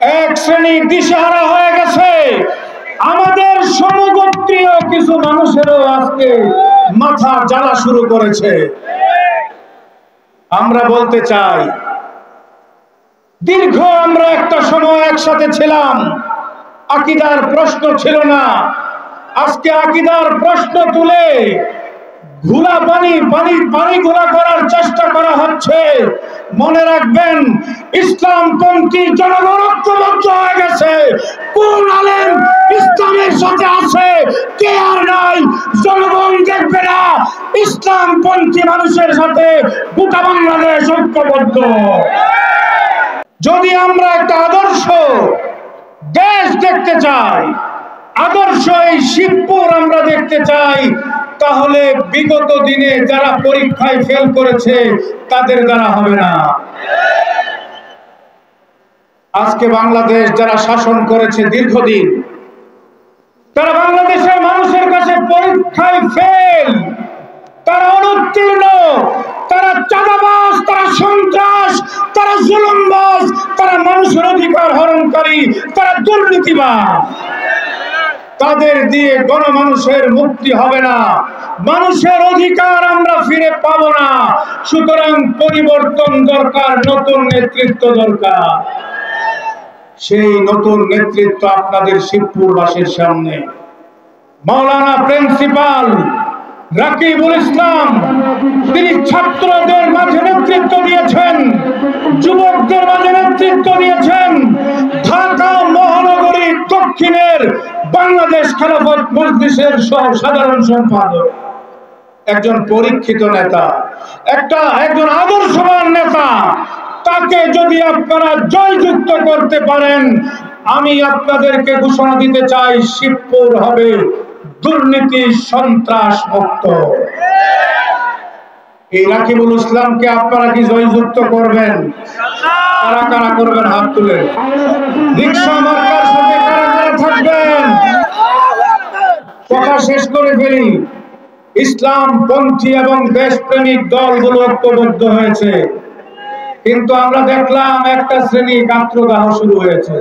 এক শ্রেণী দিশেহারা হয়ে গেছে। আমাদের সমগোত্রীয় কিছু মানুষেরও আজকে মাথা জ্বালা শুরু করেছে। আমরা বলতে চাই, দীর্ঘ আমরা একটা সময় একসাথে ছিলাম, আকীদার প্রশ্ন ছিল না। আজকে আকীদার প্রশ্ন তুলে ঘোলা পানি ঘোলা করার চেষ্টা করা হচ্ছে। মনে রাখবেন, ইসলামপন্থী জনগণ ঐক্যবদ্ধ হয়ে গেছে। কোন আলেম ইসলামের সাথে আছে, কে আর নাই, জনগণ দেখবে না। ইসলামপন্থী মানুষের সাথে গোটা বাংলাদেশ ঐক্যবদ্ধ। যদি আমরা একটা আদর্শ দেশ দেখতে চাই, আদর্শ এই শিবপুর আমরা দেখতে চাই, তাহলে বিগত দিনে যারা পরীক্ষায় ফেল করেছে তাদের দ্বারা হবে না। আজকে বাংলাদেশ যারা শাসন করেছে দীর্ঘদিন, তারা বাংলাদেশের মানুষের কাছে পরীক্ষায় ফেল, তারা অনুত্তীর্ণ, তারা চাঁদাবাজ, তারা সন্ত্রাস, তারা জুলুমবাজ, তারা মানুষের অধিকার হরণকারী, তারা দুর্নীতিবাজ। তাদের দিয়ে গণমানুষের মুক্তি হবে না, মানুষের অধিকার আমরা ফিরে পাবো না। সুতরাং পরিবর্তন দরকার, নতুন নেতৃত্ব দরকার। সেই নতুন নেতৃত্ব আপনাদের শিবপুরবাসীর সামনে। মাওলানা প্রিন্সিপাল রাকিবুল ইসলাম, তিনি ছাত্রদের মাঝে নেতৃত্ব দিয়েছেন, যুবকদের মাঝে নেতৃত্ব দিয়েছেন। ঢাকা মহানগরী দক্ষিণের বাংলাদেশ খেলাফত মজলিসের সাধারণ সম্পাদক, একজন পরীক্ষিত নেতা, একজন আদর্শবান নেতা। তাকে যদি আপনারা জয়যুক্ত করতে পারেন, আমি আপনাদেরকে ঘোষণা দিতে চাই, শিবপুর হবে দুর্নীতি সন্ত্রাস মুক্ত। এই রাকিবুল ইসলামকে আপনারা কি জয়যুক্ত করবেন? কারা কারা করবেন হাত তুলে? রিকশা মার্কার সাথে কারা কারা থাকবেন? কথা শেষ করে ফেলি। ইসলামপন্থী এবং দেশপ্রেমিক দলগুলো ঐক্যবদ্ধ হয়েছে, কিন্তু আমরা দেখলাম একটা শ্রেণী গাত্রদাহ শুরু হয়েছে।